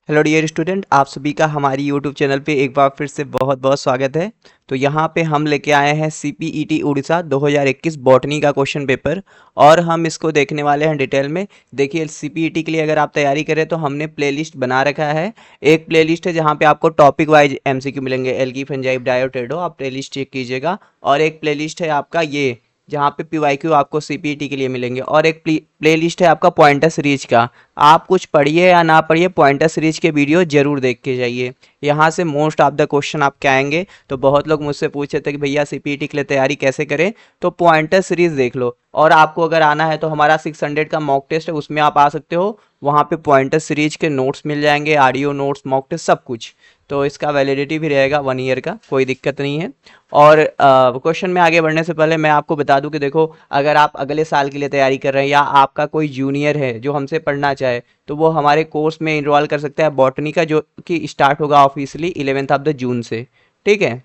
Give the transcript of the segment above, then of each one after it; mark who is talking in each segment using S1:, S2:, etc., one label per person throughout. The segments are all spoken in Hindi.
S1: हेलो डियर स्टूडेंट, आप सभी का हमारी यूट्यूब चैनल पे एक बार फिर से बहुत बहुत स्वागत है। तो यहाँ पे हम लेके आए हैं सीपीईटी उड़ीसा 2021 बॉटनी का क्वेश्चन पेपर और हम इसको देखने वाले हैं डिटेल में। देखिए, सीपीईटी के लिए अगर आप तैयारी करें तो हमने प्लेलिस्ट बना रखा है। एक प्लेलिस्ट है जहाँ पे आपको टॉपिक वाइज एमसीक्यू मिलेंगे, एल्गी फंजाई डायोटेडो, आप प्लेलिस्ट चेक कीजिएगा। और एक प्लेलिस्ट है आपका ये जहाँ पे पीवाईक्यू आपको सीपीईटी के लिए मिलेंगे, और एक प्लेलिस्ट है आपका पॉइंटर सीरीज का। आप कुछ पढ़िए या ना पढ़िए, पॉइंटर सीरीज के वीडियो जरूर देख के जाइए। यहाँ से मोस्ट ऑफ द क्वेश्चन आपके आएंगे। तो बहुत लोग मुझसे पूछे थे कि भैया सीपीईटी के लिए तैयारी कैसे करें, तो पॉइंटर सीरीज देख लो। और आपको अगर आना है तो हमारा 600 का मॉक टेस्ट है, उसमें आप आ सकते हो। वहाँ पे पॉइंटर सीरीज के नोट्स मिल जाएंगे, ऑडियो नोट्स, मॉक टेस्ट, सब कुछ। तो इसका वैलिडिटी भी रहेगा 1 ईयर का, कोई दिक्कत नहीं है। और क्वेश्चन में आगे बढ़ने से पहले मैं आपको बता दूं कि देखो, अगर आप अगले साल के लिए तैयारी कर रहे हैं या आपका कोई जूनियर है जो हमसे पढ़ना चाहे, तो वो हमारे कोर्स में इनरोल कर सकता है बॉटनी का, जो कि स्टार्ट होगा ऑफिशियली 11 ऑफ द जून से। ठीक है,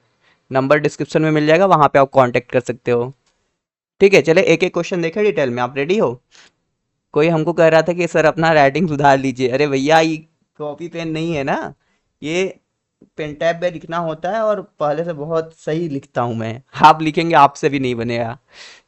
S1: नंबर डिस्क्रिप्शन में मिल जाएगा, वहां पे आप कांटेक्ट कर सकते हो। ठीक है, चले एक एक क्वेश्चन देखें डिटेल में। आप रेडी हो? कोई हमको कह रहा था कि सर अपना राइटिंग सुधार लीजिए। अरे भैया, ये कॉपी पेन नहीं है ना, ये पेन टैब पे लिखना होता है, और पहले से बहुत सही लिखता हूं मैं। आप लिखेंगे आपसे भी नहीं बनेगा।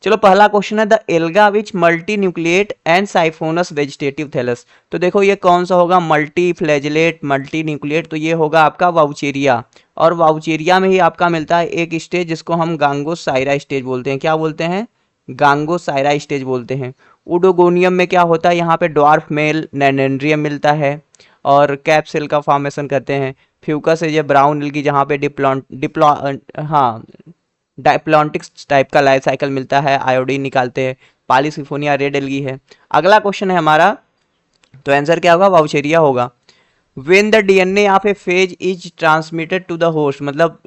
S1: चलो, पहला क्वेश्चन है the alga which multinucleate and siphonous vegetative thallus. तो देखो, ये कौन सा होगा? मल्टी फ्लैजिलेट, मल्टी न्यूक्लिएट, तो ये होगा आपका वाउचेरिया। और वाउचेरिया में ही आपका मिलता है एक स्टेज जिसको हम गांगोसाइरा स्टेज बोलते हैं। क्या बोलते हैं? गांगोसाइरा स्टेज बोलते हैं। उडोगोनियम में क्या होता है? यहाँ पे डॉर्फ मेल नैनेंड्रियम मिलता है और कैप सेल का फॉर्मेशन करते हैं। फ्यूकस है ये ब्राउन एल्गी, जहाँ पे हाँ, डायप्लॉन्टिक्स टाइप का लाइफ साइकिल मिलता है, आयोडीन निकालते हैं। पॉलीसिफोनिया रेड एल्गी है। अगला क्वेश्चन है हमारा, तो आंसर क्या होगा? वाउचेरिया होगा। When the DNA of a phage is transmitted to the host, मतलब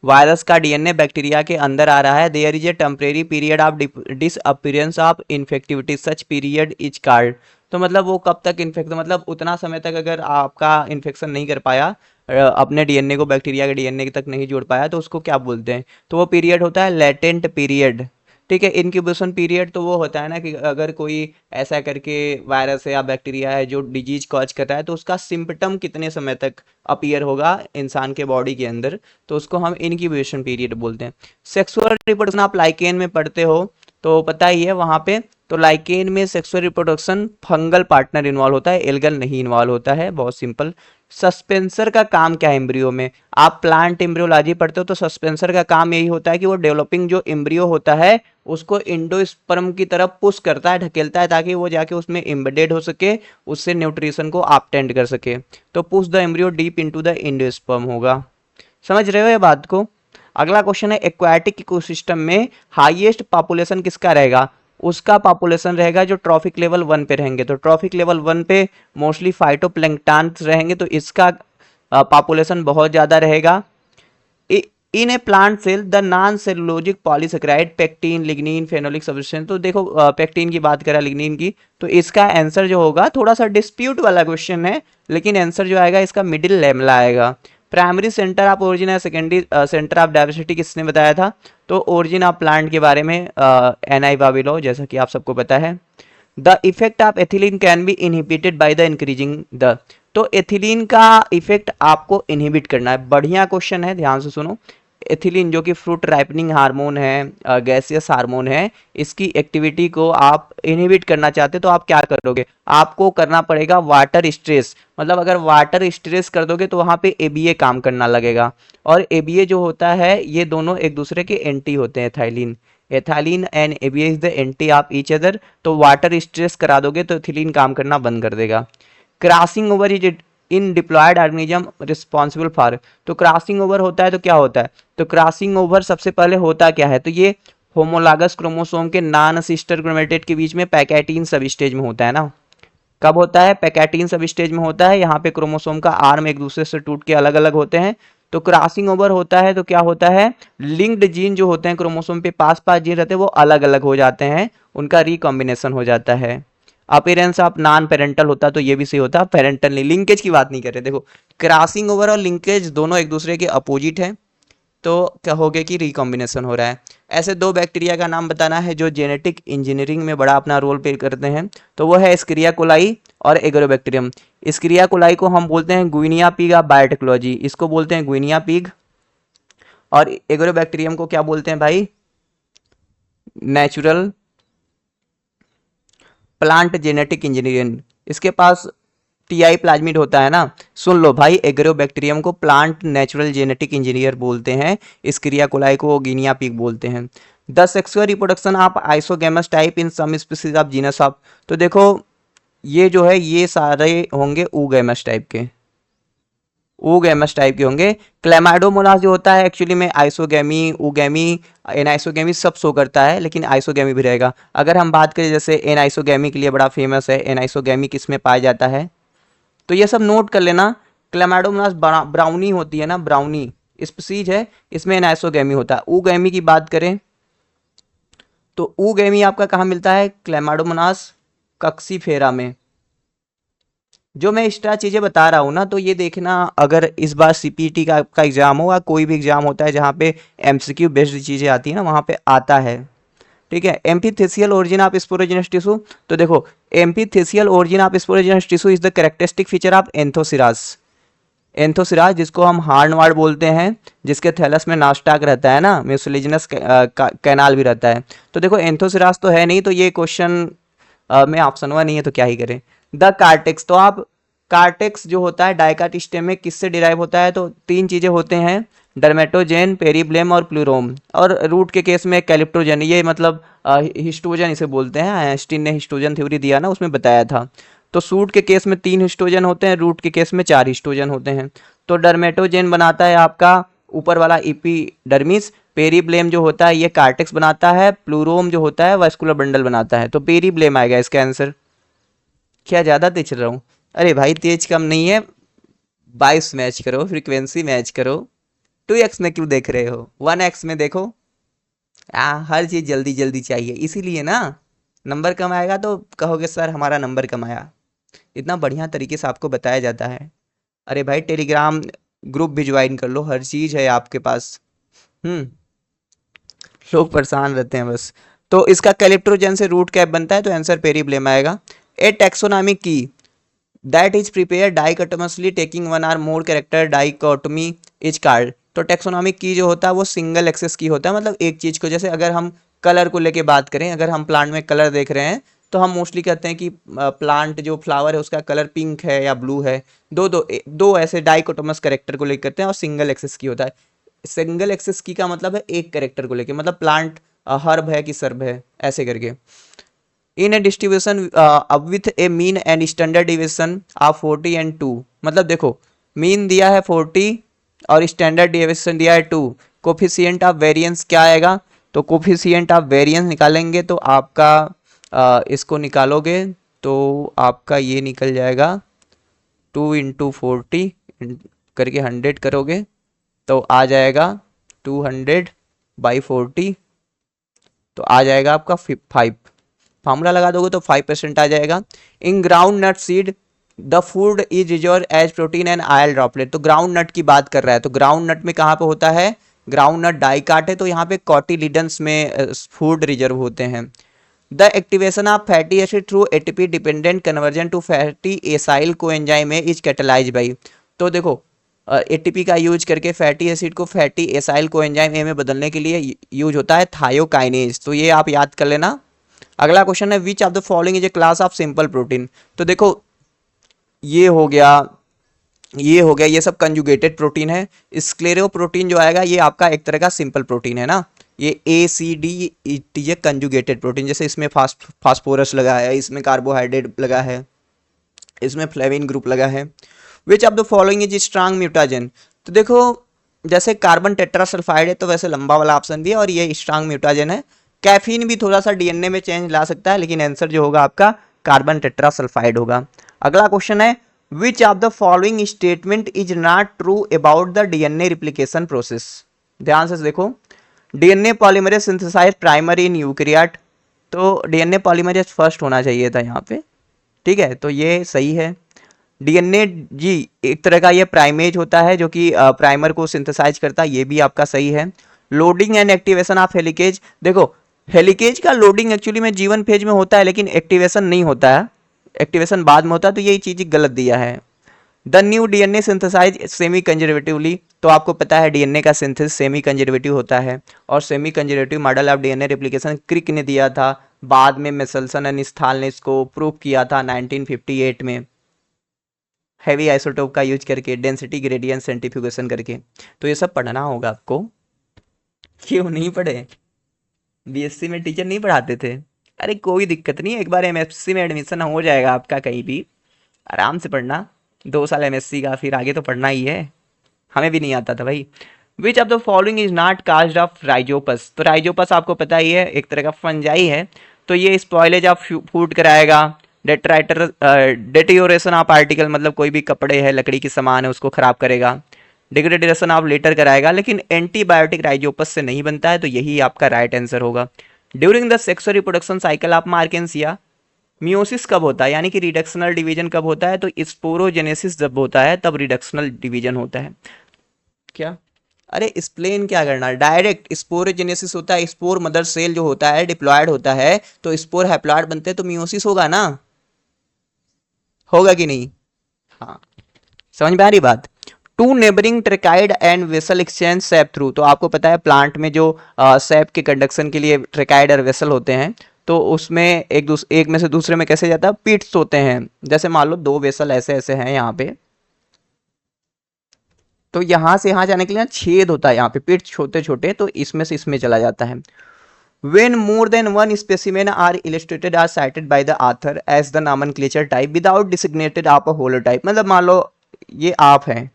S1: वायरस का डीएनए बैक्टीरिया के अंदर आ रहा है, there is a temporary period of disappearance of infectivity, such period is called. तो मतलब वो कब तक इन्फेक्ट, मतलब उतना समय तक अगर आपका इन्फेक्शन नहीं कर पाया, अपने डीएनए को बैक्टीरिया के डीएनए तक नहीं जोड़ पाया, तो उसको क्या बोलते हैं? तो वो पीरियड होता है लेटेंट पीरियड। ठीक है, इनक्यूबेशन पीरियड तो वो होता है ना कि अगर कोई ऐसा करके वायरस है या बैक्टीरिया है जो डिजीज कॉज कर रहा है, तो उसका सिम्पटम कितने समय तक अपीयर होगा इंसान के बॉडी के अंदर, तो उसको हम इनक्यूबेशन पीरियड बोलते हैं। सेक्सुअल रिप्रोडक्शन आप लाइकेन में पढ़ते हो तो पता ही है वहां पे। तो लाइकेन में sexual reproduction fungal partner involve होता है, एल्गल नहीं इन्वॉल्व होता है, बहुत सिंपल। सस्पेंसर का काम क्या है एम्ब्रियो में? आप प्लांट एम्ब्रियोलॉजी पढ़ते हो तो सस्पेंसर का काम यही होता है कि वो डेवलपिंग जो एम्ब्रियो होता है उसको इंडोस्पर्म की तरफ पुश करता है, ढकेलता है, ताकि वो जाके उसमें एम्बेडेड हो सके, उससे न्यूट्रिशन को ऑब्टेन कर सके। तो push the embryo deep into the endosperm होगा। समझ रहे हो ये बात को? अगला क्वेश्चन है, एक्वाटिक इकोसिस्टम में हाईएस्ट पॉपुलेशन किसका रहेगा? उसका पॉपुलेशन रहेगा जो ट्रॉफिक लेवल 1 पे रहेंगे। तो ट्रॉफिक लेवल 1 पे मोस्टली फाइटोप्लैंक्टन्स रहेंगे, तो इसका पॉपुलेशन बहुत ज्यादा रहेगा। In a plant cell the non cellulosic polysaccharide pectin, lignin, phenolic substance. तो देखो, पेक्टिन की बात करा, लिग्निन की, तो इसका आंसर जो होगा, थोड़ा सा डिस्प्यूट वाला क्वेश्चन है, लेकिन आंसर जो आएगा इसका मिडिल लेमला आएगा। प्राइमरी सेंटर ऑफ ओरिजिन है, सेकेंडरी सेंटर ऑफ डाइवर्सिटी किसने बताया था? तो ओरिजिन ऑफ प्लांट के बारे में एन.आई. वाविलो, जैसा कि आप सबको पता है। The effect of ethylene can be inhibited by the increasing the. तो एथिलीन का इफेक्ट आपको इनहिबिट करना है। बढ़िया क्वेश्चन है, ध्यान से सुनो। एथिलीन जो कि फ्रूट राइपनिंग हार्मोन है, गैसियस हार्मोन है, इसकी एक्टिविटी को आप इनहिबिट करना चाहते तो आप क्या करोगे? आपको करना पड़ेगा वाटर स्ट्रेस। मतलब अगर वाटर स्ट्रेस कर दोगे तो वहां पे एबीए काम करना लगेगा, और एबीए जो होता है ये दोनों एक दूसरे के एंटी होते हैं। Ethylene ethylene and ABA is the anti of each other. तो वाटर स्ट्रेस करा दोगे तो एथिलीन काम करना बंद कर देगा। Crossing over is in diploid organism responsible for. तो क्रॉसिंग ओवर होता है तो क्या होता है? तो क्रॉसिंग ओवर सबसे पहले होता क्या है? तो ये होमोलॉगस क्रोमोसोम के नॉन सिस्टर क्रोमेटिड के बीच में पैकेटीन सब स्टेज में होता है ना। कब होता है? पैकेटीन सब स्टेज में होता है। यहाँ पे क्रोमोसोम का आर्म एक दूसरे से टूट के अलग अलग होते हैं। तो क्रॉसिंग ओवर होता है तो क्या होता है? लिंक्ड जीन जो होते हैं क्रोमोसोम पे, पास पास जीन रहते हैं, वो अलग अलग हो जाते हैं, उनका रिकॉम्बिनेशन हो जाता है। अपीयरेंस ऑफ नॉन पेरेंटल होता तो ये भी सही होता, पेरेंटल नहीं। लिंकेज की बात नहीं कर रहे। देखो, क्रॉसिंग ओवर और लिंकेज दोनों एक दूसरे के अपोजिट है, तो क्या हो गया कि रिकॉम्बिनेशन हो रहा है। ऐसे दो बैक्टीरिया का नाम बताना है जो जेनेटिक इंजीनियरिंग में बड़ा अपना रोल प्ले करते हैं, तो वो है एस्करिया कोलाई और एगरोबैक्टीरियम। एस्करिया कोलाई को हम बोलते हैं गुइनिया पिग ऑफ बायोटेक्नोलॉजी, इसको बोलते हैं गुइनिया पिग। और एगरोबैक्टीरियम को क्या बोलते हैं भाई? Natural plant genetic engineering. इसके पास टीआई प्लाज्मिड होता है ना। सुन लो भाई, एग्रोबैक्टीरियम को प्लांट नेचुरल जेनेटिक इंजीनियर बोलते हैं, एस्करिया कोलाई को गिनिया पिग बोलते हैं। The sexual reproduction of isogamous type in some species of genus of, तो देखो ये जो है ये सारे होंगे ऊगैमस टाइप के, ऊगैमस टाइप के होंगे। क्लेमाइडोमोनास जो होता है एक्चुअली में आइसोगेमी, ऊगेमी, एनाइसोगेमी सब शो करता है, लेकिन आइसोगेमी भी रहेगा। अगर हम बात करें जैसे एनाइसोगेमी के लिए बड़ा फेमस है, एनाइसोगेमी किस में पाया जाता है, तो ये सब नोट कर लेना। क्लेमाइडोमोनास ब्राउनी होती है ना, ब्राउनी स्पीसीज है, इसमें एनाइसोगेमी होता है। ऊगेमी की बात करें तो ऊगेमी आपका कहाँ मिलता है? क्लेमाइडोमोनास कक्सीफेरा में। जो मैं एक्स्ट्रा चीज़ें बता रहा हूँ ना, तो ये देखना, अगर इस बार सीपीटी का एग्जाम हो या कोई भी एग्जाम होता है जहाँ पे एमसीक्यू बेस्ड चीज़ें आती है ना, वहाँ पे आता है। ठीक है। Amphithecial origin of sporogenous tissue, तो देखो amphithecial origin of sporogenous tissue is the characteristic feature of Anthoceros. Anthoceros जिसको हम हार्नवार्ड बोलते हैं, जिसके थैलस में नास्टाक रहता है ना, म्यूसिलिजिनस कैनाल भी रहता है। तो देखो एंथोसिरास तो है नहीं, तो ये क्वेश्चन में ऑप्शन वन नहीं है, तो क्या ही करें। द कार्टेक्स, तो आप कार्टेक्स जो होता है डाइकाट स्टेम में किससे डिराइव होता है? तो तीन चीजें होते हैं, डर्मेटोजेन, पेरीब्लेम और प्लूरोम। और रूट के केस में कैलिप्टोजेन, ये मतलब हिस्टोजन इसे बोलते हैं। आइंस्टीन ने हिस्टोजन थ्योरी दिया ना, उसमें बताया था। तो सूट के केस में 3 हिस्टोजन होते हैं, रूट के केस में 4 हिस्टोजन होते हैं। तो डर्मेटोजेन बनाता है आपका ऊपर वाला एपिडर्मिस, पेरीब्लेम जो होता है ये कार्टेक्स बनाता है, प्लूरोम जो होता है वास्कुलर बंडल बनाता है। तो पेरीब्लेम आएगा इसका आंसर। क्या ज़्यादा तेज चल रहा हूँ? अरे भाई तेज कम नहीं है, 22 मैच करो, फ्रीक्वेंसी मैच करो। 2x में क्यों देख रहे हो? 1x में देखो। हर चीज़ जल्दी जल्दी चाहिए, इसीलिए ना नंबर कम आएगा तो कहोगे सर हमारा नंबर कम आया। इतना बढ़िया तरीके से आपको बताया जाता है। अरे भाई टेलीग्राम ग्रुप भी ज्वाइन कर लो, हर चीज़ है आपके पास। हम्म। लोग परेशान रहते हैं बस। तो इसका कैलिप्टोजेन से रूट कैप बनता है, तो आंसर पेरीब्लेम आएगा। A taxonomic key that is prepared dichotomously taking one or more character dichotomy is called. तो टैक्सोनॉमिक की जो होता है वो सिंगल एक्सेस की होता है, मतलब एक चीज को, जैसे अगर हम कलर को लेके बात करें, अगर हम प्लांट में कलर देख रहे हैं तो हम मोस्टली कहते हैं कि प्लांट जो फ्लावर है उसका कलर पिंक है या ब्लू है। दो ऐसे डाइकोटोमस कैरेक्टर को लेकर करते हैं, और सिंगल एक्सेस की होता है। सिंगल एक्सेस की का मतलब है एक कैरेक्टर को लेके, मतलब प्लांट हर्ब है कि सर्ब है, ऐसे करके। In a distribution with a mean and standard deviation of 40 and 2, मतलब देखो मीन दिया है 40 और स्टैंडर्ड डिविएशन दिया है 2। कोफिशिएंट ऑफ वेरिएंस क्या आएगा? तो कोफिशिएंट ऑफ वेरिएंस निकालेंगे तो आपका इसको निकालोगे तो आपका ये निकल जाएगा 2 इंटू 40 करके 100 करोगे तो आ जाएगा 200/40, तो आ जाएगा आपका 5। फार्मूला लगा दोगे तो 5% आ जाएगा। In ground nut seed the food is reserve as protein and oil droplet. तो ग्राउंड नट की बात कर रहा है, तो ग्राउंड नट में कहाँ पे होता है? ग्राउंड नट डाइकाट है, तो यहाँ पे कॉटिलिडन्स में फूड रिजर्व होते हैं। The activation of fatty acid through ATP dependent conversion to fatty acyl coenzyme is catalyse by. तो देखो एटीपी का यूज करके फैटी एसिड को फैटी एसाइल कोएंजाइम ए में बदलने के लिए यूज होता है थायोकाइनेज। तो ये आप याद कर लेना। अगला क्वेश्चन है which of the following is a class of simple protein. तो देखो ये हो गया, ये सब कंजुगेटेड प्रोटीन है। स्क्लेरो प्रोटीन जो आएगा ये आपका एक तरह का सिंपल प्रोटीन है ना। ये ACD ये कंजुगेटेड प्रोटीन, जैसे इसमें फास्फोरस लगा है, इसमें कार्बोहाइड्रेट लगा है, इसमें फ्लेविन ग्रुप लगा है। Which of the following is strong mutagen. तो देखो जैसे कार्बन टेट्रासल्फाइड है तो वैसे लंबा वाला ऑप्शन भी है, और ये स्ट्रांग म्यूटाजेन है। कैफीन भी थोड़ा सा डीएनए में चेंज ला सकता है, लेकिन आंसर जो होगा आपका कार्बन टेट्रासल्फाइड होगा। अगला क्वेश्चन है which of the following statement is not true about the DNA replication process. ध्यान से देखो, DNA polymerase synthesize primary in eukaryote, तो डीएनए पॉलीमरेज फर्स्ट होना चाहिए था यहाँ पे। ठीक है, तो ये सही है। डीएनए जी एक तरह का ये प्राइमेज होता है जो कि प्राइमर को सिंथेसाइज करता है, ये भी आपका सही है। Loading and activation of helicase, देखो हेलिकेज का लोडिंग एक्चुअली में जीवन फेज में होता है लेकिन एक्टिवेशन नहीं होता है, एक्टिवेशन बाद में होता है, तो यही चीज गलत दिया है। The new DNA synthesize semi conservatively, तो आपको पता है डीएनए का सिंथेसिस सेमी कंजर्वेटिव होता है, और semi conservative model of DNA replication Crick ने दिया था, बाद में मेसल्सन एंड निस्थाल ने इसको प्रूव किया था 1958 में, हैवी आइसोटोप का यूज करके, डेंसिटी ग्रेडियंट सेंट्रीफ्यूगेशन करके। तो ये सब पढ़ना होगा आपको। क्यों नहीं पढ़े? बीएससी में टीचर नहीं पढ़ाते थे? अरे कोई दिक्कत नहीं, एक बार एमएससी में एडमिशन हो जाएगा आपका कहीं भी, आराम से पढ़ना, 2 साल एमएससी का, फिर आगे तो पढ़ना ही है। हमें भी नहीं आता था भाई। Which of the following is not cast of rhizopus, तो राइजोपस आपको पता ही है एक तरह का फंजाई है, तो ये स्पॉइलेज ऑफ फूड कराएगा, डेट्राइटर डेटियोरेशन ऑफ आर्टिकल, मतलब कोई भी कपड़े है लकड़ी की सामान है उसको खराब करेगा, डिग्रेडेशन ऑफ लेटर कराएगा, लेकिन एंटीबायोटिक राइजोपस से नहीं बनता है, तो यही आपका राइट आंसर होगा। During the sexual reproduction cycle of मार्केंसिया, meiosis कब होता है, यानी कि रिडक्शनल डिवीजन कब होता है, तो स्पोरोजेनेसिस जब होता है तब रिडक्शनल डिवीजन होता है। क्या? अरे एक्सप्लेन क्या करना, डायरेक्ट स्पोरोजेनेसिस होता है, स्पोर मदर सेल जो होता है डिप्लॉयड होता है, तो स्पोर हैप्लॉयड बनते हैं, तो मियोसिस होगा ना, होगा कि नहीं? हाँ, समझ में आ रही बात। Two neighbouring tracheid and vessel exchange sap through, तो आपको पता है प्लांट में जो सैप के कंडक्शन के लिए ट्रेकाइड और वेसल होते हैं, तो उसमें एक में से दूसरे में कैसे जाता है, पिट्स होते हैं। जैसे मान लो 2 वेसल ऐसे ऐसे हैं यहाँ पे, तो यहाँ से यहाँ जाने के लिए छेद होता है, यहाँ पे पिट्स छोटे छोटे, तो इसमें से इसमें चला जाता है। When more than one specimen are illustrated or cited by the author as the nomenclature type without designated आप a holotype, मतलब मान लो ये आप है,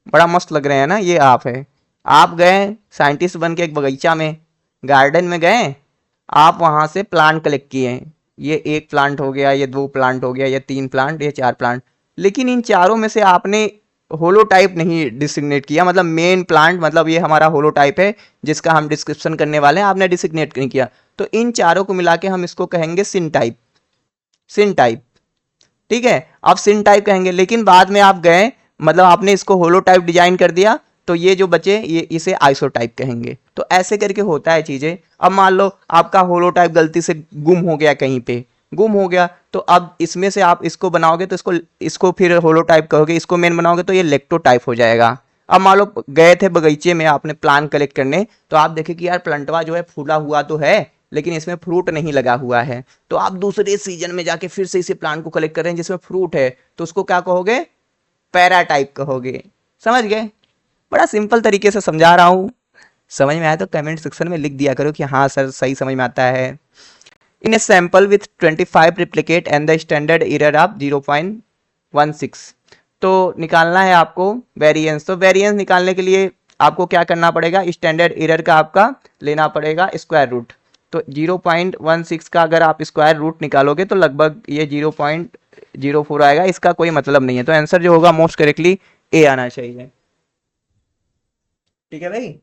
S1: बड़ा मस्त लग रहे हैं ना, ये आप है, आप गए साइंटिस्ट बन के एक बगीचा में, गार्डन में गए, आप वहां से प्लांट कलेक्ट किए, ये 1 प्लांट हो गया, ये 2 प्लांट हो गया, ये 3 प्लांट, ये 4 प्लांट, लेकिन इन चारों में से आपने होलोटाइप नहीं डिसिग्नेट किया, मतलब मेन प्लांट, मतलब ये हमारा होलोटाइप है जिसका हम डिस्क्रिप्शन करने वाले हैं, आपने डिसिग्नेट नहीं किया, तो इन चारों को मिला के हम इसको कहेंगे सिन टाइप, सिन टाइप, ठीक है, आप सिन टाइप कहेंगे। लेकिन बाद में आप गए, मतलब आपने इसको होलोटाइप डिजाइन कर दिया, तो ये जो बचे ये इसे आइसोटाइप कहेंगे। तो ऐसे करके होता है चीजें। अब मान लो आपका होलोटाइप गलती से गुम हो गया, कहीं पे गुम हो गया, तो अब इसमें से आप इसको बनाओगे, तो इसको फिर होलोटाइप कहोगे, इसको मेन बनाओगे तो ये लेक्टोटाइप हो जाएगा। अब मान लो गए थे बगीचे में आपने प्लांट कलेक्ट करने, तो आप देखे कि यार प्लांटवा जो है फूला हुआ तो है लेकिन इसमें फ्रूट नहीं लगा हुआ है, तो आप दूसरे सीजन में जाके फिर से इसी प्लांट को कलेक्ट कर रहे हैं जिसमें फ्रूट है, तो उसको क्या कहोगे, पैराटाइप कहोगे। समझ गए? बड़ा सिंपल तरीके से समझा रहा हूँ, समझ में आया तो कमेंट सेक्शन में लिख दिया करो कि हाँ सर सही समझ में आता है। In a sample with 25 replicate and the standard error of 0.16, तो निकालना है आपको वेरिएंस। तो वेरिएंस निकालने के लिए आपको क्या करना पड़ेगा, स्टैंडर्ड एरर का आपका लेना पड़ेगा स्क्वायर रूट। तो 0.16 का अगर आप स्क्वायर रूट निकालोगे तो लगभग ये 0.04 आएगा, इसका कोई मतलब नहीं है, तो आंसर जो होगा मोस्ट करेक्टली ए आना चाहिए। ठीक है भाई,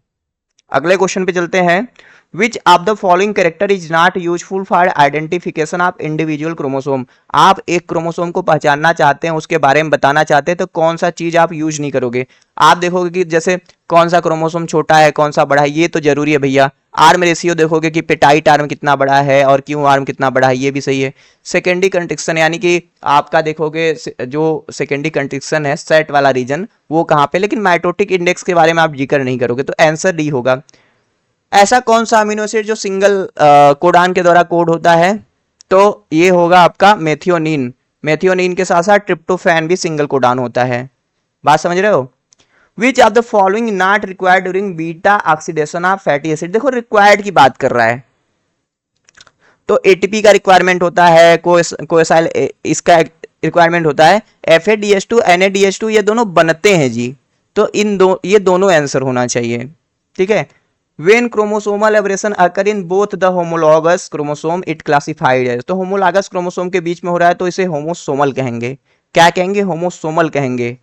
S1: अगले क्वेश्चन पे चलते हैं। विच of the following character is not useful for identification of individual chromosome, आप एक क्रोमोसोम को पहचानना चाहते हैं, उसके बारे में बताना चाहते हैं, तो कौन सा चीज आप यूज नहीं करोगे। आप देखोगे कि जैसे कौन सा क्रोमोसोम छोटा है कौन सा बड़ा है, ये तो जरूरी है भैया। आर्म रेशियो देखोगे कि पेटाइट आर्म कितना बड़ा है और क्यों आर्म कितना बड़ा है, ये भी सही है। सेकेंडरी कंट्रिक्शन, यानी कि आपका देखोगे जो सेकेंडरी कंट्रिक्शन है सेट वाला रीजन वो कहाँ पे, लेकिन माइटोटिक इंडेक्स के बारे में आप जिक्र नहीं करोगे, तो आंसर डी होगा। ऐसा कौन सा अमीनो एसिड जो सिंगल कोडान के द्वारा कोड होता है, तो ये होगा आपका मेथियोनिन। मेथियोनिन के साथ साथ ट्रिप्टोफैन भी सिंगल कोडान होता है। बात समझ रहे हो? विच of the following not required during beta oxidation of fatty acid, देखो रिक्वायर्ड की बात कर रहा है, तो एटीपी का रिक्वायरमेंट होता है, कोएसाइल इसका रिक्वायरमेंट होता है, FADH2 NADH2 ये दोनों बनते हैं जी, तो ये दोनों आंसर होना चाहिए। ठीक है, When chromosomal aberration occur in both the homologous chromosome it classified है, तो होमोलॉगस क्रोमोसोम के बीच में हो रहा है तो इसे होमोसोमल कहेंगे। क्या कहेंगे? होमोसोमल कहेंगे।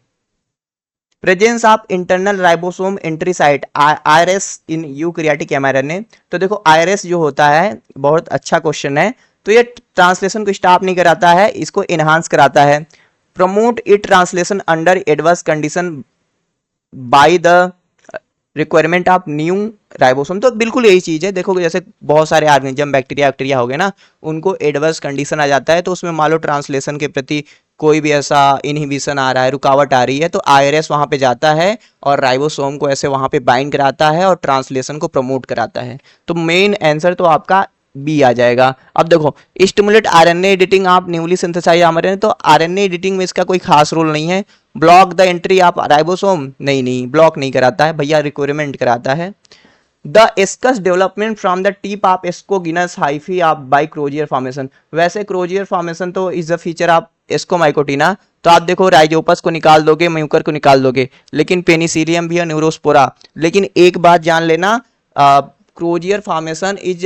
S1: Presence of internal ribosome entry site IRS in eukaryotic mRNA, तो देखो IRS जो होता है बहुत अच्छा क्वेश्चन है, तो ये ट्रांसलेशन को स्टॉप नहीं कराता है, इसको इनहांस कराता है। Promote it translation under adverse condition by the requirement of new ribosome, तो बिल्कुल यही चीज़ है। देखो जैसे बहुत सारे ऑर्गेनिज्म बैक्टीरिया हो गए ना, उनको एडवर्स कंडीशन आ जाता है, तो उसमें मान लो ट्रांसलेशन के प्रति कोई भी ऐसा इनहिबिशन आ रहा है, रुकावट आ रही है, तो आईआरएस वहाँ पे जाता है और राइबोसोम को ऐसे वहाँ पे बाइंड कराता है और ट्रांसलेशन को प्रमोट कराता है। तो मेन आंसर तो आपका बी आ जाएगा। अब देखो स्टिमुलेट आरएनए एडिटिंग आप न्यूली सिंथेसाइज आरएनए, तो आरएनए एडिटिंग में इसका कोई खास रोल नहीं है। Block the entry of ribosome, नहीं ब्लॉक नहीं कराता है भैया, रिक्वायरमेंट कराता है। The ascus development from the tip of ascogenous hyphae of by crozier formation, वैसे क्रोजियर फॉर्मेशन तो is the feature of Ascomycotina, तो आप देखो राइजोपस को निकाल दोगे, म्यूकर को निकाल दोगे, लेकिन पेनिसिलियम भी है, न्यूरोस्पोरा। लेकिन एक बात जान लेना, Crozier formation is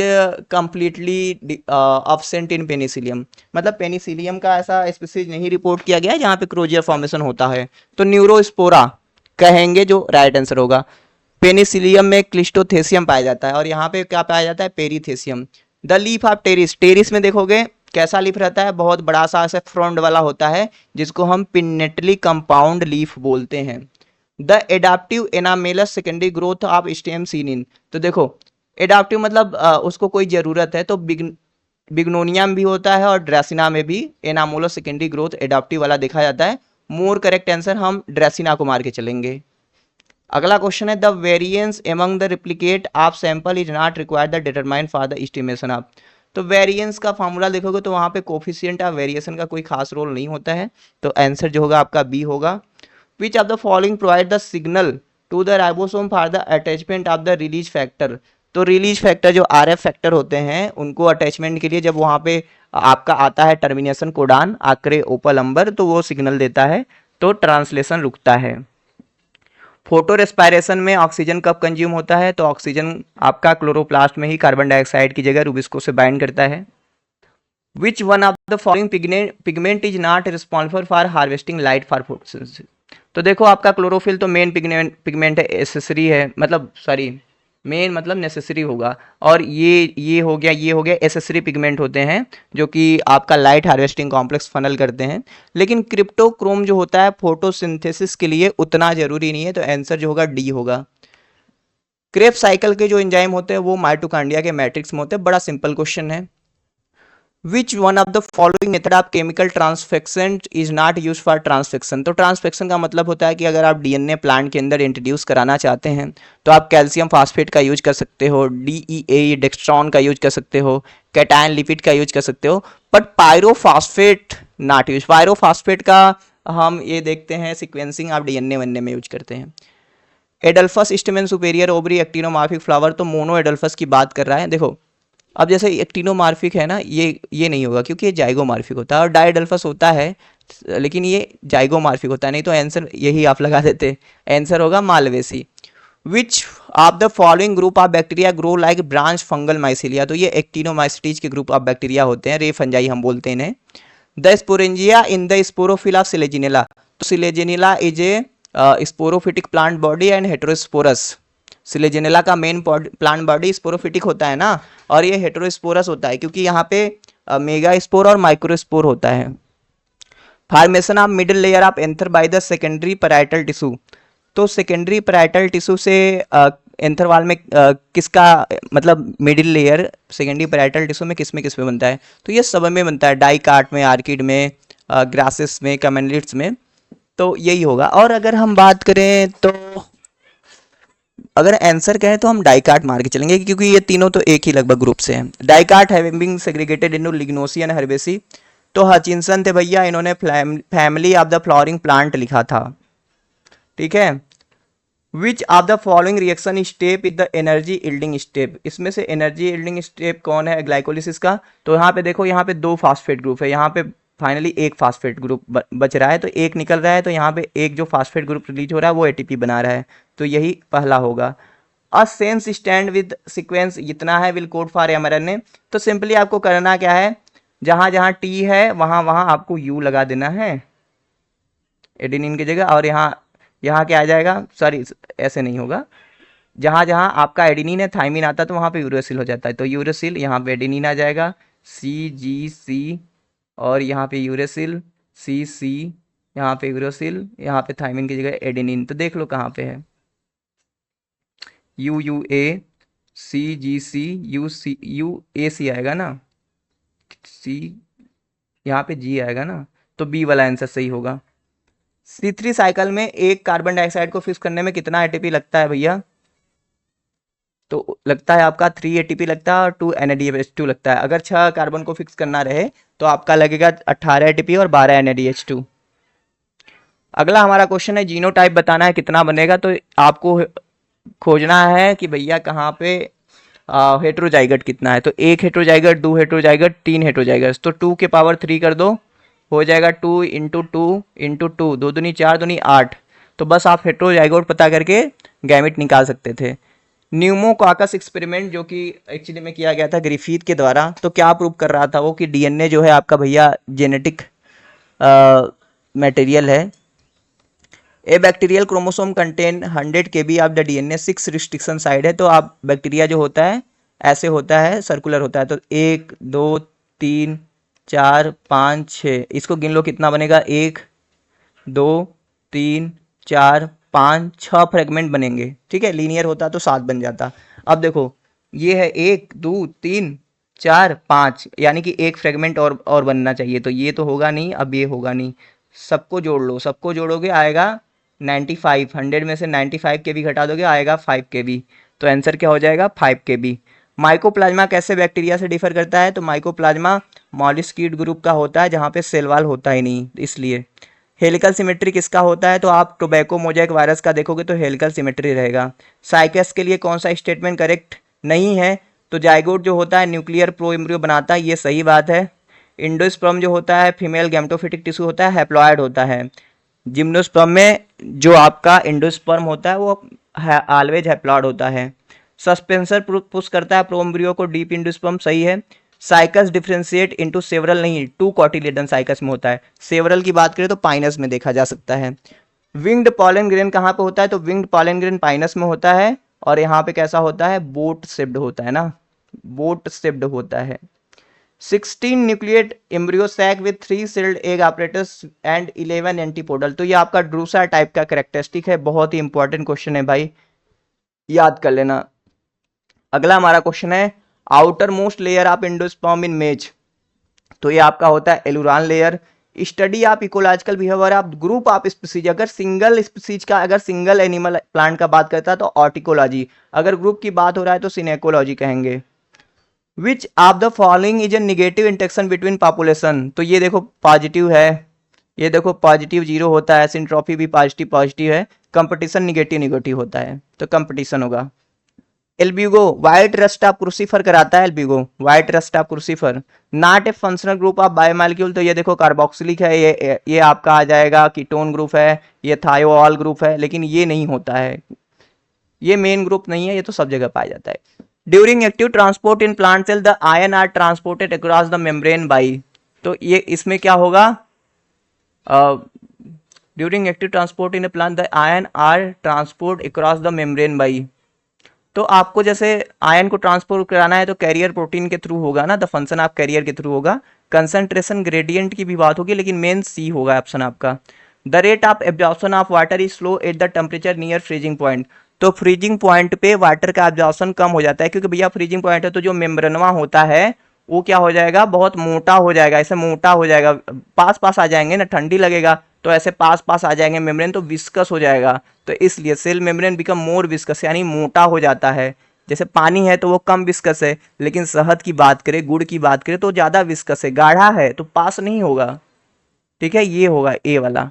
S1: completely absent in Penicillium, मतलब पेनिसिलियम का ऐसा स्पीसीज नहीं रिपोर्ट किया गया है जहाँ पे क्रोजियर फॉर्मेशन होता है। तो न्यूरोस्पोरा कहेंगे जो राइट आंसर होगा। पेनिसिलियम में क्लिस्टोथेसियम पाया जाता है और यहाँ पे क्या पाया जाता है, perithecium. The leaf of Pteris, Pteris में देखोगे कैसा लीफ रहता है, बहुत बड़ा सा ऐसे फ्रंट वाला होता है, जिसको हम पिनेटली कंपाउंड लीफ बोलते हैं। The adaptive anomalous secondary growth of stem seen in, तो देखो एडाप्टिव मतलब उसको कोई ज़रूरत है, तो बिग्नोनिया में भी होता है और ड्रेसिना में भी एनामोलस सेकेंडरी ग्रोथ एडाप्टिव वाला देखा जाता है। मोर करेक्ट आंसर हम ड्रेसिना को मार के चलेंगे। अगला क्वेश्चन है the variance among the replicate of sample is not required the determine for the estimation of, तो वेरिएंस का फॉर्मूला देखोगे तो वहाँ पे कोफिशिएंट ऑफ वेरिएशन का कोई खास रोल नहीं होता है, तो आंसर जो होगा आपका बी होगा। Which of the following provide the signal to the ribosome for the attachment of the release factor, तो रिलीज फैक्टर जो आरएफ फैक्टर होते हैं उनको अटैचमेंट के लिए जब वहाँ पे आपका आता है टर्मिनेशन कोडान आक्रे ओपल अंबर, तो वो सिग्नल देता है, तो ट्रांसलेशन रुकता है। फोटो रेस्पायरेशन में ऑक्सीजन कब कंज्यूम होता है, तो ऑक्सीजन आपका क्लोरोप्लास्ट में ही कार्बन डाइऑक्साइड की जगह रूबिस्को से बाइंड करता है। Which one of the following pigment is not responsible for harvesting light for photosynthesis, तो देखो आपका क्लोरोफिल तो मेन पिगमेंट है, एसेसरी है, मतलब सॉरी मेन मतलब नेसेसरी होगा, और ये हो गया एसेसरी पिगमेंट होते हैं जो कि आपका लाइट हार्वेस्टिंग कॉम्प्लेक्स फनल करते हैं। लेकिन क्रिप्टोक्रोम जो होता है फोटोसिंथेसिस के लिए उतना जरूरी नहीं है, तो आंसर जो होगा डी होगा। क्रेब साइकिल के जो एंजाइम होते हैं वो माइटोकॉन्ड्रिया के मैट्रिक्स में होते हैं, बड़ा सिंपल क्वेश्चन है। Which one of the following method of chemical transfection is not use for transfection, तो ट्रांसफेक्शन का मतलब होता है कि अगर आप डीएनए प्लांट के अंदर इंट्रोड्यूस कराना चाहते हैं तो आप कैल्शियम फास्फेट का यूज कर सकते हो, डीईए डेक्स्ट्रॉन का यूज कर सकते हो, कैटायन लिपिड का यूज कर सकते हो, but pyrophosphate not use. Pyrophosphate का हम ये देखते हैं सिक्वेंसिंग आप डीएनए वनने में यूज करते हैं। Adelphous stamen superior ovary actinomorphic flower, तो मोनो एडल्फस की बात कर रहा है। देखो अब जैसे एक्टिनोमार्फिक है ना, ये नहीं होगा क्योंकि ये जाइगोमार्फिक होता है, और डायडल्फस होता है लेकिन ये जाइगोमार्फिक होता है, नहीं तो आंसर यही आप लगा देते, आंसर होगा Malvaceae. Which of the following group of bacteria grow like branch fungal mycelia, तो ये एक्टिनोमाइसिटीज के ग्रुप ऑफ बैक्टीरिया होते हैं, रे फंजाई हम बोलते हैं इन्हें। The sporangia in the sporophyll of Selaginella, तो Selaginella is a sporophytic plant body and heterosporous, Selaginella का मेन प्लांट बॉडी स्पोरोफिटिक होता है ना, और ये हेटेरोस्पोरस होता है क्योंकि यहाँ पे मेगा स्पोर और माइक्रोस्पोर होता है। Formation of middle layer of anther by the secondary parietal tissue, तो सेकेंडरी पैराइटल टिश्यू से एंथर वाल में किसका मतलब middle layer secondary parietal tissue में किस में बनता है, तो ये सब में बनता है, डाइकाट में, आर्किड में, ग्रासेस में, कैमेलिड्स में, तो यही होगा। और अगर हम बात करें तो अगर आंसर कहें तो हम डाइकाट मार के चलेंगे क्योंकि ये तीनों तो एक ही लगभग ग्रुप से हैं। Dicot having been segregated into Lignosae and Herbaceae, तो हचिंसन थे भैया, इन्होंने family of the flowering plant लिखा था, ठीक है। Which of the following reaction step is the energy yielding step, इसमें से एनर्जी इल्डिंग स्टेप कौन है ग्लाइकोलिसिस का, तो यहाँ पे देखो यहाँ पे 2 फास्फेट ग्रुप है, यहाँ पे फाइनली एक फास्फेट ग्रुप बच रहा है, तो एक निकल रहा है, तो यहाँ पे एक जो फास्फेट ग्रुप रिलीज हो रहा है वो एटीपी बना रहा है, तो यही पहला होगा। A sense stand with sequence इतना है विल कोड फॉर एमआरएनए, तो सिंपली आपको करना क्या है, जहां जहां टी है वहां वहां आपको यू लगा देना है एडेनिन की जगह, और यहाँ क्या आ जाएगा, सॉरी ऐसे नहीं होगा, जहां जहां आपका एडेनिन है थाइमिन आता है तो वहां पे यूरेसिल हो जाता है, तो यूरेसिल यहाँ पे एडेनिन आ जाएगा, CGC, और यहाँ पे यूरेसिल CC, यहाँ पे यूरेसिल, यहाँ पे थाइमिन की जगह एडेनिन, तो देख लो कहाँ पे है। UUACGCUC आएगा ना, सी यहाँ पे जी आएगा ना, तो बी वाला आंसर सही होगा। C3 साइकिल में एक कार्बन डाइऑक्साइड को फिक्स करने में कितना एटीपी लगता है भैया? तो लगता है आपका 3 एटीपी लगता है और 2 NADH2 लगता है। अगर 6 कार्बन को फिक्स करना रहे तो आपका लगेगा 18 एटीपी और 12 NADH2। अगला हमारा क्वेश्चन है जीनोटाइप बताना है कितना बनेगा। तो आपको खोजना है कि भैया कहाँ पे हेट्रोजाइगट कितना है। तो एक हेट्रोजाइगट, दो हेट्रोजाइगट, तीन हेट्रोजाइगट, तो 2 के पावर 3 कर दो, हो जाएगा 2 इंटू टू इंटू टू, दो दूनी 4 दूनी 8। तो बस आप हेट्रोजाइगोट पता करके गैमेट निकाल सकते थे। न्यूमोकॉकस एक्सपेरिमेंट जो कि एक्चुअली में किया गया था ग्रिफिथ के द्वारा, तो क्या प्रूव कर रहा था वो कि डीएनए जो है आपका भैया जेनेटिक मटेरियल है। ए bacterial chromosome contain 100 kb of the DNA, 6 restriction side है। तो आप बैक्टीरिया जो होता है ऐसे होता है, सर्कुलर होता है। तो 1 2 3 4 5 6, इसको गिन लो कितना बनेगा, 1 2 3 4 5 6 फ्रेगमेंट बनेंगे। ठीक है, लीनियर होता तो 7 बन जाता। अब देखो ये है 1 2 3 4 5, यानी कि एक फ्रेगमेंट और बनना चाहिए। तो ये तो होगा नहीं, अब ये होगा नहीं। सबको जोड़ लो, सबको जोड़ोगे आएगा 95। 100 में से 95 kb घटा दोगे आएगा 5 kb। तो आंसर क्या हो जाएगा, 5 kb। माइकोप्लाज्मा कैसे बैक्टीरिया से डिफर करता है? तो माइकोप्लाज्मा मॉलिस्कीड ग्रुप का होता है जहाँ पे सेल वाल होता ही नहीं, इसलिए। हेलिकल सिमेट्री किसका होता है? तो आप टोबैको मोजैक वायरस का देखोगे तो हेलिकल सिमेट्री रहेगा। साइकस के लिए कौन सा स्टेटमेंट करेक्ट नहीं है? तो जाइगोट जो होता है न्यूक्लियर प्रो एम्ब्रियो बनाता है, ये सही बात है। इंडोस्पर्म जो होता है फीमेल गैमेटोफिटिक टिश्यू होता है, हैप्लॉयड होता है। जिम्नोस्पर्म में जो आपका इंडोस्पर्म होता है वो ऑलवेज हैप्लॉयड होता है। सस्पेंसर पुश करता है प्रोएम्ब्रियो को, डीप इंडोस्पर्म सही है। साइकस डिफ्रेंशिएट इनटू सेवरल नहीं, 2 कॉटिलेडन साइकस में होता है। सेवरल की बात करें तो पाइनस में देखा जा सकता है। विंग्ड पॉलन ग्रेन कहाँ पे होता है? तो विंग्ड पॉलन ग्रेन पाइनस में होता है। और यहाँ पे कैसा होता है, बोट शेप्ड होता है ना, बोट शेप्ड होता है। 16 nucleate embryo sac with 3 celled egg apparatus and 11 antipodal. तो ये आपका ड्रूसा टाइप का कैरेक्टरिस्टिक है। बहुत ही इंपॉर्टेंट क्वेश्चन है भाई, याद कर लेना। अगला हमारा क्वेश्चन है outermost layer of endosperm in maize. तो ये आपका होता है aleurone layer. Study of ecological behaviour of group of species, अगर सिंगल स्पीसीज का, अगर सिंगल एनिमल प्लांट का बात करता है तो ऑर्टिकोलॉजी, अगर ग्रुप की बात हो रहा है तो सिनेकोलॉजी कहेंगे। विच of the following is a negative interaction between population. तो ये देखो पॉजिटिव है, ये देखो पॉजिटिव 0 होता है, सिंट्रोफी भी पॉजिटिव पॉजिटिव है, कंपटीशन निगेटिव निगेटिव होता है, तो कंपटीशन होगा। Albugo white rust of crucifer कराता है, Albugo white rust of crucifer. Not a functional group of biomolecule, तो ये देखो कार्बोक्सिलिक है, ये आपका आ जाएगा कीटोन ग्रुप है, ये थायोल ग्रुप है, लेकिन ये नहीं होता है, ये मेन ग्रुप नहीं है, ये तो सब जगह पाया जाता है। During active transport in plant cell the ion are transported across the membrane by. तो ये इसमें क्या होगा, during active transport in a plant the ion are transport across the membrane by. तो आपको जैसे आयन को ट्रांसपोर्ट कराना है तो कैरियर प्रोटीन के थ्रू होगा ना, द फंक्शन ऑफ कैरियर के थ्रू होगा। कंसंट्रेशन ग्रेडियंट की भी बात होगी, लेकिन मेन सी होगा ऑप्शन आपका। The rate of absorption of water is slow at the temperature near freezing point. तो फ्रीजिंग पॉइंट पे वाटर का एब्जॉर्प्शन कम हो जाता है, क्योंकि भैया फ्रीजिंग पॉइंट है तो जो मेम्ब्रेनवा होता है वो क्या हो जाएगा, बहुत मोटा हो जाएगा, ऐसे मोटा हो जाएगा, पास पास आ जाएंगे ना, ठंडी लगेगा तो ऐसे पास पास आ जाएंगे मेम्ब्रेन, तो विस्कस हो जाएगा। तो इसलिए cell membrane become more viscous, यानी मोटा हो जाता है। जैसे पानी है तो वो कम विस्कस है, लेकिन शहद की बात करें, गुड़ की बात करें तो ज़्यादा विस्कस है, गाढ़ा है तो पास नहीं होगा। ठीक है, ये होगा ए वाला।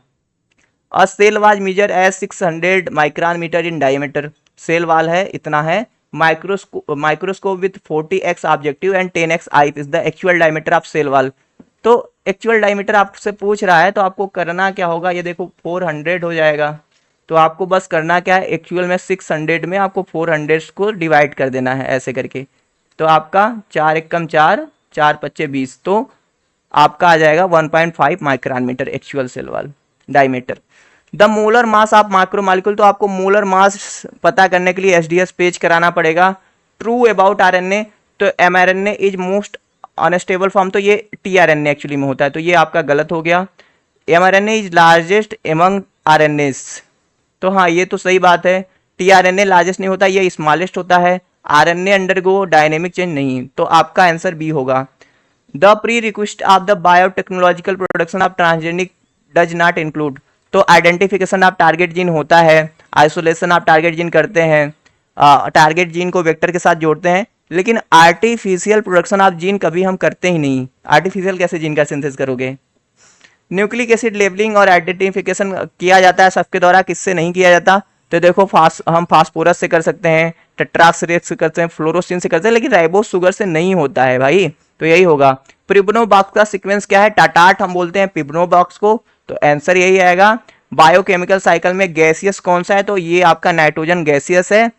S1: A cell was measure as 600 micron metre in diameter. Cell wall है इतना है, microscope with 40x objective and 10x eye is the actual diameter of cell wall. तो एक्चुअल डायमीटर आपसे पूछ रहा है तो आपको करना क्या होगा, ये देखो 400 हो जाएगा। तो आपको बस करना क्या है, एक्चुअल में 600 में आपको 400 को डिवाइड कर देना है ऐसे करके। तो आपका 4 एकम 4, 4 पच्चे 20, तो आपका आ जाएगा 1.5 micron metre actual cell wall diameter. The molar mass of micromolecule, तो आपको मोलर मास पता करने के लिए एसडीएस पेज कराना पड़ेगा। ट्रू अबाउट आरएनए, तो mRNA is most unstable form, तो ये टीआरएनए एक्चुअली में होता है, तो ये आपका गलत हो गया। MRNA is largest among RNS, तो हाँ ये तो सही बात है, टीआरएनए लार्जेस्ट नहीं होता, ये स्मॉलेस्ट होता है। आरएनए अंडरगो डायनेमिक चेंज नहीं, तो आपका आंसर बी होगा। The pre request of the biotechnological production of transgenic does not include, तो आइडेंटिफिकेशन ऑफ टारगेट जीन होता है, आइसोलेशन ऑफ टारगेट जीन करते हैं, टारगेट जीन को वेक्टर के साथ जोड़ते हैं, लेकिन आर्टिफिशियल प्रोडक्शन ऑफ जीन कभी हम करते ही नहीं। आर्टिफिशियल कैसे जीन का सिंथेसिस करोगे? न्यूक्लिक एसिड लेबलिंग और आइडेंटिफिकेशन किया जाता है सबके द्वारा, किससे नहीं किया जाता? तो देखो हम फास्फोरस से कर सकते हैं, टेट्राक्सरेट से करते हैं, फ्लोरोसिन से करते हैं, लेकिन राइबोस शुगर से नहीं होता है भाई। तो यही होगा। प्रिब्नो बॉक्स का सीक्वेंस क्या है? टाटार्ट हम बोलते हैं पिब्नो बॉक्स को, तो आंसर यही आएगा। बायोकेमिकल साइकिल में गैसियस कौन सा है? तो ये आपका नाइट्रोजन गैसियस है।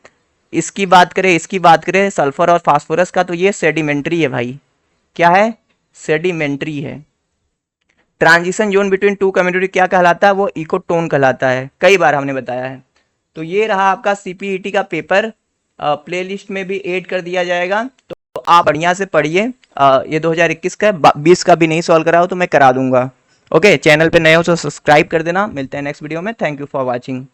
S1: इसकी बात करें सल्फर और फास्फोरस का, तो ये सेडिमेंट्री है भाई। क्या है? सेडिमेंट्री है। Transition zone between two community क्या कहलाता है? वो इकोटोन कहलाता है, कई बार हमने बताया है। तो ये रहा आपका सीपीईटी का पेपर, प्लेलिस्ट में भी ऐड कर दिया जाएगा, तो आप बढ़िया से पढ़िए। ये 2021 का है, 20 का भी नहीं सॉल्व करा हो तो मैं करा दूंगा। ओके, चैनल पे नए हो तो सब्सक्राइब कर देना। मिलते हैं नेक्स्ट वीडियो में। Thank you for watching.